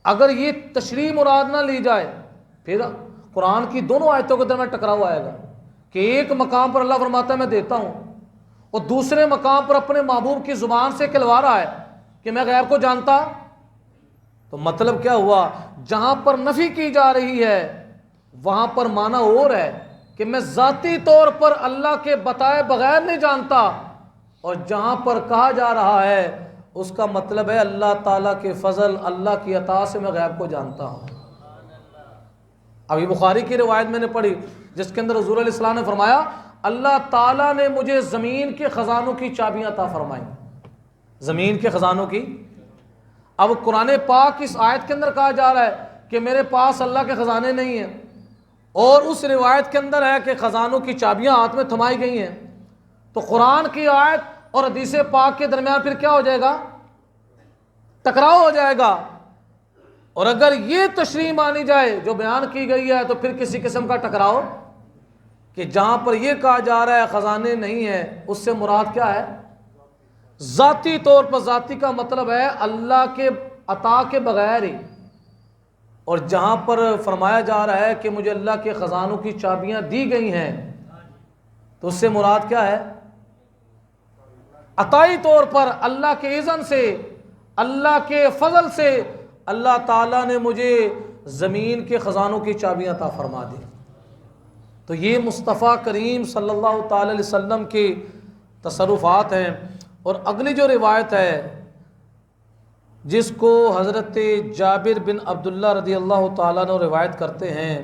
اگر یہ تشریح مراد نہ لی جائے پھر قرآن کی دونوں آیتوں کے درمیان ٹکراؤ آئے گا کہ ایک مقام پر اللہ فرماتا ہے میں دیتا ہوں، اور دوسرے مقام پر اپنے محبوب کی زبان سے کہلوا رہا ہے کہ میں غیب کو جانتا۔ تو مطلب کیا ہوا؟ جہاں پر نفی کی جا رہی ہے وہاں پر معنی اور ہے کہ میں ذاتی طور پر اللہ کے بتائے بغیر نہیں جانتا، اور جہاں پر کہا جا رہا ہے اس کا مطلب ہے اللہ تعالیٰ کے فضل، اللہ کی عطا سے میں غیب کو جانتا ہوں۔ ابھی بخاری کی روایت میں نے پڑھی جس کے اندر حضور علیہ السلام نے فرمایا، اللہ تعالیٰ نے مجھے زمین کے خزانوں کی چابیاں عطا فرمائیں۔ زمین کے خزانوں کی، اب قرآن پاک اس آیت کے اندر کہا جا رہا ہے کہ میرے پاس اللہ کے خزانے نہیں ہیں، اور اس روایت کے اندر ہے کہ خزانوں کی چابیاں ہاتھ میں تھمائی گئی ہیں، تو قرآن کی آیت اور حدیث پاک کے درمیان پھر کیا ہو جائے گا؟ ٹکراؤ ہو جائے گا۔ اور اگر یہ تشریح مانی جائے جو بیان کی گئی ہے تو پھر کسی قسم کا ٹکراؤ کہ جہاں پر یہ کہا جا رہا ہے خزانے نہیں ہیں، اس سے مراد کیا ہے؟ ذاتی طور پر، ذاتی کا مطلب ہے اللہ کے عطا کے بغیر ہی، اور جہاں پر فرمایا جا رہا ہے کہ مجھے اللہ کے خزانوں کی چابیاں دی گئی ہیں تو اس سے مراد کیا ہے؟ عطائی طور پر اللہ کے اذن سے، اللہ کے فضل سے اللہ تعالیٰ نے مجھے زمین کے خزانوں کی چابیاں عطا فرما دی۔ تو یہ مصطفیٰ کریم صلی اللہ تعالی علیہ وسلم کے تصرفات ہیں۔ اور اگلی جو روایت ہے جس کو حضرت جابر بن عبداللہ رضی اللہ تعالیٰ عنہ روایت کرتے ہیں،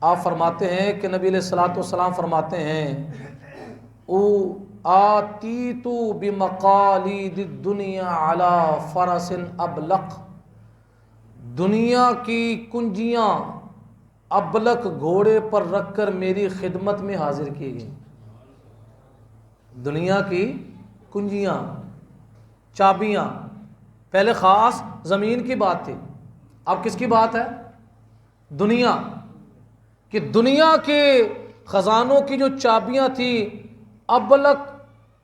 آپ فرماتے ہیں کہ نبی علیہ الصلوۃ والسلام فرماتے ہیں، او آتیتو بمقالید الدنیا علی فرس ابلق، دنیا کی کنجیاں ابلق گھوڑے پر رکھ کر میری خدمت میں حاضر کی گئی۔ دنیا کی کنجیاں، چابیاں، پہلے خاص زمین کی بات تھی، اب کس کی بات ہے؟ دنیا کہ دنیا کے خزانوں کی جو چابیاں تھیں ابلق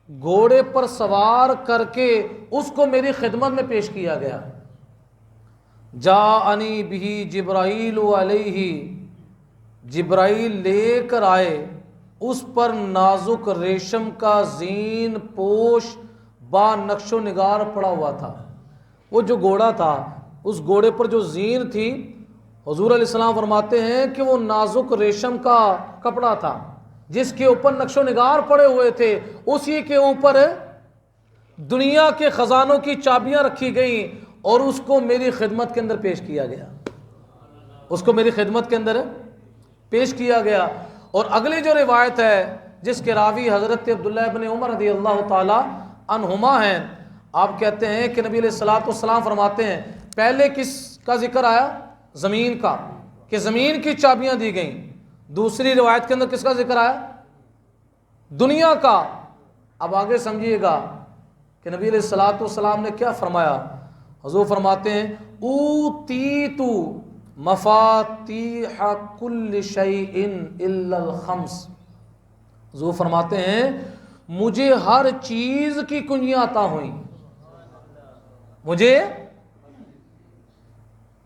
گھوڑے پر سوار کر کے اس کو میری خدمت میں پیش کیا گیا۔ جاءنی بہ جبرائیل علیہ، جبرائیل لے کر آئے اس پر نازک ریشم کا زین پوش با نقش و نگار پڑا ہوا تھا۔ وہ جو گھوڑا تھا، اس گھوڑے پر جو زین تھی، حضور علیہ السلام فرماتے ہیں کہ وہ نازک ریشم کا کپڑا تھا جس کے اوپر نقش و نگار پڑے ہوئے تھے، اسی کے اوپر دنیا کے خزانوں کی چابیاں رکھی گئیں اور اس کو میری خدمت کے اندر پیش کیا گیا، اس کو میری خدمت کے اندر پیش کیا گیا۔ اور اگلی جو روایت ہے جس کے راوی حضرت عبداللہ ابن عمر رضی اللہ تعالی عنہما ہیں، آپ کہتے ہیں کہ نبی علیہ الصلوۃ والسلام فرماتے ہیں پہلے کس کا ذکر آیا؟ زمین کا، کہ زمین کی چابیاں دی گئیں۔ دوسری روایت کے اندر کس کا ذکر آیا؟ دنیا کا۔ اب آگے سمجھیے گا کہ نبی علیہ الصلوۃ والسلام نے کیا فرمایا۔ حضور فرماتے ہیں اوتیت مفاتیح کل شیء الا الخمس۔ حضور فرماتے ہیں مجھے ہر چیز کی کنجیاں عطا ہوئیں، مجھے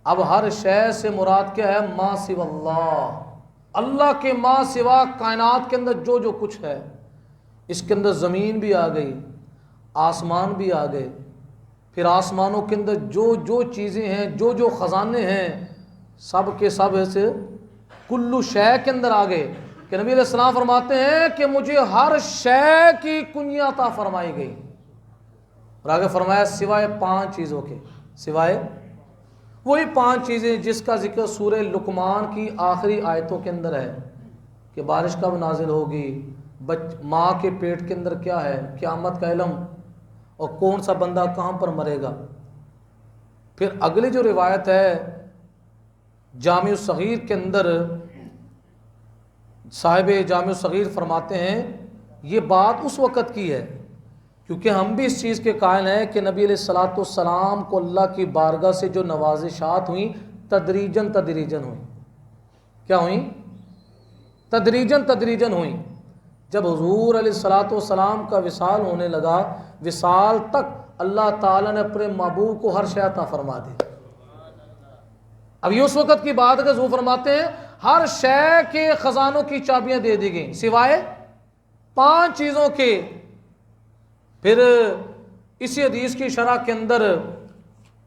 اب ہر شے سے مراد کیا ہے؟ ما سوا اللہ، اللہ کے ما سوا کائنات کے اندر جو جو کچھ ہے، اس کے اندر زمین بھی آ گئی، آسمان بھی آ گئے، پھر آسمانوں کے اندر جو جو چیزیں ہیں، جو جو خزانے ہیں، سب کے سب ایسے کلو شے کے اندر آ گئے کہ نبی علیہ السلام فرماتے ہیں کہ مجھے ہر شے کی کنجیاں عطا فرمائی گئی۔ اور آگے فرمایا سوائے 5 چیزوں کے، سوائے وہی 5 چیزیں جس کا ذکر سورہ لقمان کی آخری آیتوں کے اندر ہے کہ بارش کب نازل ہوگی، ماں کے پیٹ کے اندر کیا ہے، قیامت کا علم، اور کون سا بندہ کہاں پر مرے گا۔ پھر اگلی جو روایت ہے جامع الصغیر کے اندر صاحب جامع الصغیر فرماتے ہیں یہ بات اس وقت کی ہے کیونکہ ہم بھی اس چیز کے قائل ہیں کہ نبی علیہ الصلوۃ والسلام کو اللہ کی بارگاہ سے جو نوازشات ہوئیں تدریجاً ہوئیں۔ کیا ہوئیں؟ تدریجاً ہوئیں۔ جب حضور علیہ الصلوۃ والسلام کا وصال ہونے لگا، وصال تک اللہ تعالیٰ نے اپنے محبوب کو ہر شے عطا فرما دی۔ اب یہ اس وقت کی بات ہے کہ حضور فرماتے ہیں ہر شے کے خزانوں کی چابیاں دے دی گئیں سوائے 5 چیزوں کے۔ پھر اسی حدیث کی شرح کے اندر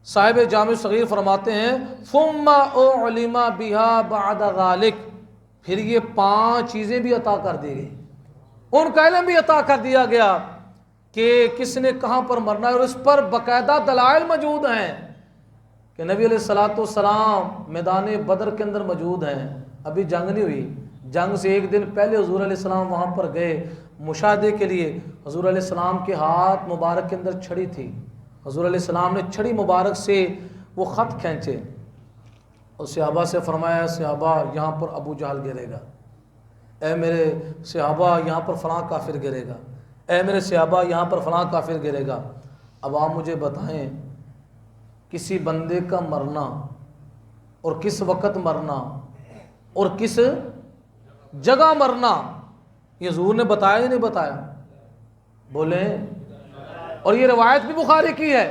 صاحب جامع صغیر فرماتے ہیں ثم اعلم بها بعد ذلك، پھر یہ 5 چیزیں بھی عطا کر دی گئی، ان کا علم بھی عطا کر دیا گیا کہ کس نے کہاں پر مرنا ہے، اور اس پر باقاعدہ دلائل موجود ہیں کہ نبی علیہ الصلوۃ والسلام میدان بدر کے اندر موجود ہیں، ابھی جنگ نہیں ہوئی، جنگ سے ایک دن پہلے حضور علیہ السلام وہاں پر گئے مشاہدے کے لیے۔ حضور علیہ السلام کے ہاتھ مبارک کے اندر چھڑی تھی، حضور علیہ السلام نے چھڑی مبارک سے وہ خط کھینچے اور صحابہ سے فرمایا صحابہ یہاں پر ابو جہل گرے گا، اے میرے صحابہ یہاں پر فلاں کافر گرے گا، اے میرے صحابہ یہاں پر فلاں کافر گرے گا۔ اب آپ مجھے بتائیں کسی بندے کا مرنا اور کس وقت مرنا اور کس جگہ مرنا یہ حضور نے بتایا یا نہیں بتایا؟ بولیں۔ اور یہ روایت بھی بخاری کی ہے۔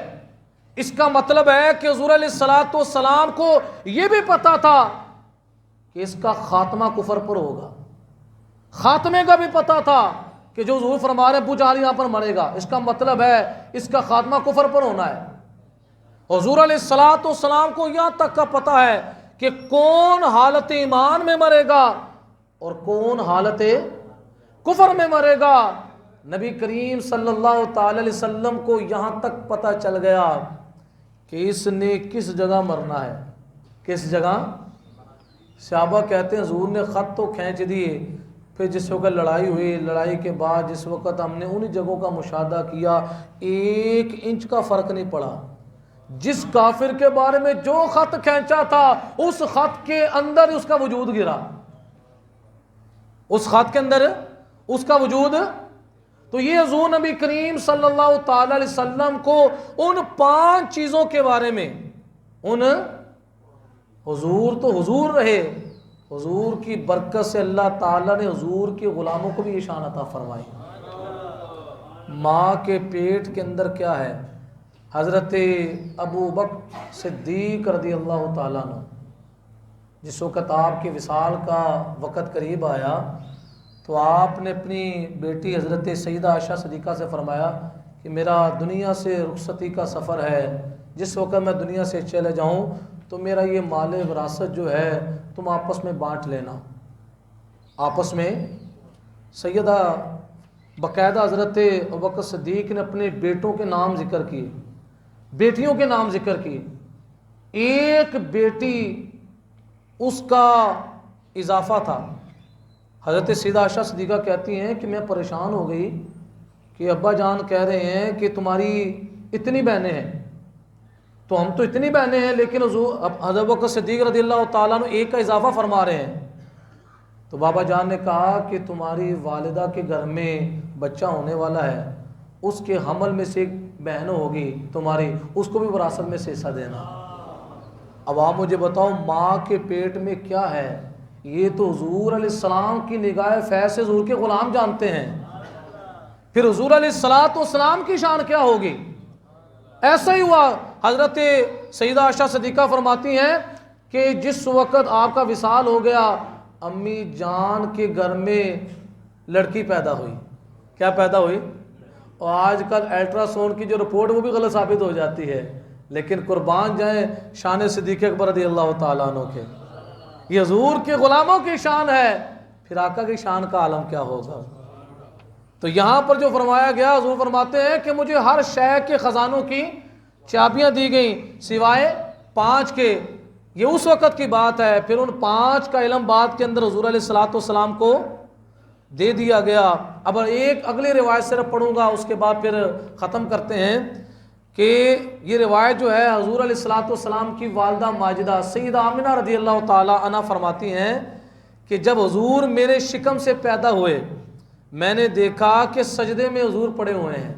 اس کا مطلب ہے کہ حضور علیہ الصلوۃ والسلام کو یہ بھی پتا تھا کہ اس کا خاتمہ کفر پر ہوگا، خاتمے کا بھی پتا تھا کہ جو حضور فرما رہے ہیں ابو جہل یہاں پر مرے گا، اس کا مطلب ہے اس کا خاتمہ کفر پر ہونا ہے۔ حضور علیہ الصلوۃ والسلام کو یہاں تک کا پتہ ہے کہ کون حالت ایمان میں مرے گا اور کون حالت کفر میں مرے گا۔ نبی کریم صلی اللہ تعالی علیہ وسلم کو یہاں تک پتہ چل گیا کہ اس نے کس جگہ مرنا ہے، کس جگہ۔ صحابہ کہتے ہیں حضور نے خط تو کھینچ دیے، پھر جس وقت لڑائی ہوئی، لڑائی کے بعد جس وقت ہم نے انہی جگہوں کا مشاہدہ کیا 1 انچ کا فرق نہیں پڑا۔ جس کافر کے بارے میں جو خط کھینچا تھا اس خط کے اندر اس کا وجود گرا، اس خط کے اندر اس کا وجود۔ تو یہ حضور نبی کریم صلی اللہ تعالی علیہ وسلم کو ان 5 چیزوں کے بارے میں، ان حضور تو حضور رہے، حضور کی برکت سے اللہ تعالیٰ نے حضور کے غلاموں کو بھی یہ شان عطا فرمائی۔ ماں کے پیٹ کے اندر کیا ہے، حضرت ابو بکر صدیق رضی اللہ تعالیٰ عنہ جس وقت آپ کے وصال کا وقت قریب آیا تو آپ نے اپنی بیٹی حضرت سیدہ عائشہ صدیقہ سے فرمایا کہ میرا دنیا سے رخصتی کا سفر ہے، جس وقت میں دنیا سے چلے جاؤں تو میرا یہ مال وراثت جو ہے تم آپس میں بانٹ لینا۔ آپس میں سیدہ باقاعدہ حضرت ابوبکر صدیق نے اپنے بیٹوں کے نام ذکر کیے، بیٹیوں کے نام ذکر کیے۔ ایک بیٹی اس کا اضافہ تھا۔ حضرت سیدہ عائشہ صدیقہ کہتی ہیں کہ میں پریشان ہو گئی کہ ابا جان کہہ رہے ہیں کہ تمہاری اتنی بہنیں ہیں، تو ہم تو اتنی بہنیں ہیں لیکن حضرت ابوبکر صدیق رضی اللہ تعالیٰ عنہ ایک کا اضافہ فرما رہے ہیں۔ تو بابا جان نے کہا کہ تمہاری والدہ کے گھر میں بچہ ہونے والا ہے، اس کے حمل میں سے ایک بہن ہوگی تمہاری، اس کو بھی وراثت میں سے حصہ دینا۔ اب آپ مجھے بتاؤ ماں کے پیٹ میں کیا ہے؟ یہ تو حضور علیہ السلام کی نگاہ فیض سے حضور کے غلام جانتے ہیں، پھر حضور علیہ السلام کی شان کیا ہوگی؟ ایسا ہی ہوا۔ حضرت سیدہ عائشہ صدیقہ فرماتی ہیں کہ جس وقت آپ کا وصال ہو گیا، امی جان کے گھر میں لڑکی پیدا ہوئی۔ کیا پیدا ہوئی؟ اور آج کل الٹرا ساؤنڈ کی جو رپورٹ وہ بھی غلط ثابت ہو جاتی ہے، لیکن قربان جائیں شان صدیق اکبر رضی اللہ تعالیٰ عنہ کے، یہ حضور کے غلاموں کی شان ہے، پھر آقا کی شان کا عالم کیا ہوگا؟ تو یہاں پر جو فرمایا گیا، حضور فرماتے ہیں کہ مجھے ہر شے کے خزانوں کی چابیاں دی گئیں سوائے 5 کے۔ یہ اس وقت کی بات ہے، پھر ان 5 کا علم بعد کے اندر حضور علیہ السلام کو دے دیا گیا۔ اب ایک اگلی روایت صرف پڑھوں گا، اس کے بعد پھر ختم کرتے ہیں کہ یہ روایت جو ہے حضور علیہ السلام کی والدہ ماجدہ سیدہ آمنہ رضی اللہ تعالی عنہ فرماتی ہیں کہ جب حضور میرے شکم سے پیدا ہوئے، میں نے دیکھا کہ سجدے میں حضور پڑے ہوئے ہیں۔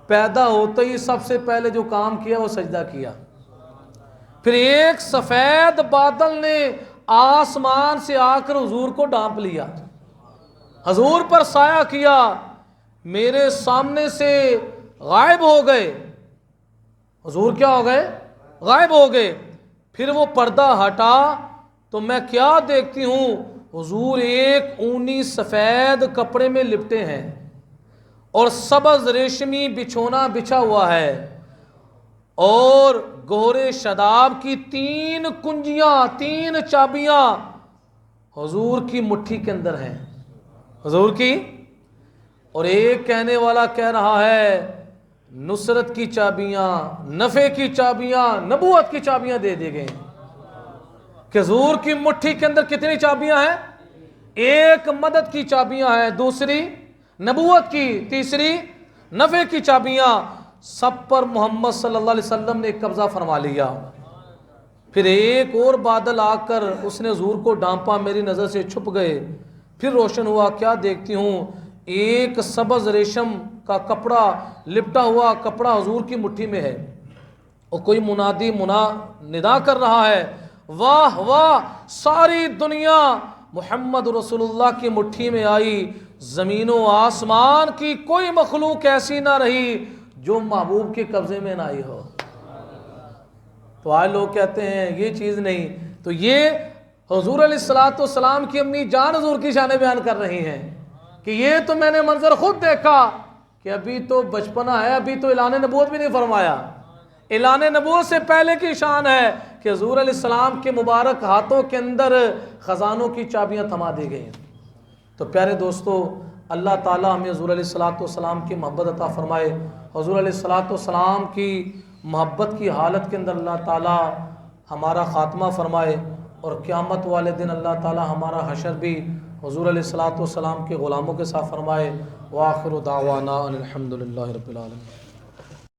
پیدا ہوتے ہی سب سے پہلے جو کام کیا وہ سجدہ کیا۔ پھر ایک سفید بادل نے آسمان سے آ کر حضور کو ڈھانپ لیا، حضور پر سایہ کیا، میرے سامنے سے غائب ہو گئے۔ حضور کیا ہو گئے؟ غائب ہو گئے۔ پھر وہ پردہ ہٹا تو میں کیا دیکھتی ہوں، حضور ایک اونی سفید کپڑے میں لپٹے ہیں اور سبز ریشمی بچھونا بچھا ہوا ہے، اور گہرے شاداب کی 3 کنجیاں، 3 چابیاں حضور کی مٹھی کے اندر ہیں، حضور کی۔ اور ایک کہنے والا کہہ رہا ہے نصرت کی چابیاں، نفع کی چابیاں، نبوت کی چابیاں دے دی گئیں۔ کہ حضور کی مٹھی کے اندر کتنی چابیاں ہیں؟ ایک مدد کی چابیاں ہیں، دوسری نبوت کی، تیسری نفع کی چابیاں۔ سب پر محمد صلی اللہ علیہ وسلم نے قبضہ فرما لیا۔ پھر ایک اور بادل آ کر اس نے حضور کو ڈھانپا، میری نظر سے چھپ گئے۔ پھر روشن ہوا، کیا دیکھتی ہوں، ایک سبز ریشم کا کپڑا، لپٹا ہوا کپڑا حضور کی مٹھی میں ہے، اور کوئی منادی ندا کر رہا ہے، واہ واہ، ساری دنیا محمد رسول اللہ کی مٹھی میں آئی، زمین و آسمان کی کوئی مخلوق ایسی نہ رہی جو محبوب کے قبضے میں نہ آئی ہو۔ تو آج لوگ کہتے ہیں یہ چیز نہیں، تو یہ حضور علیہ السلام کی امی جان حضور کی شان بیان کر رہی ہیں کہ یہ تو میں نے منظر خود دیکھا کہ ابھی تو بچپنا ہے، ابھی تو اعلان نبوت بھی نہیں فرمایا۔ اعلان نبوت سے پہلے کی شان ہے کہ حضور علیہ السلام کے مبارک ہاتھوں کے اندر خزانوں کی چابیاں تھما دی گئی۔ تو پیارے دوستو، اللہ تعالیٰ ہمیں حضور علیہ السلام کی محبت عطا فرمائے، حضور علیہ السلام کی محبت کی حالت کے اندر اللہ تعالیٰ ہمارا خاتمہ فرمائے، اور قیامت والے دن اللہ تعالیٰ ہمارا حشر بھی حضور علیہ السلام کے غلاموں کے ساتھ فرمائے۔ وآخر دعوانا ان الحمد للہ رب العالمین۔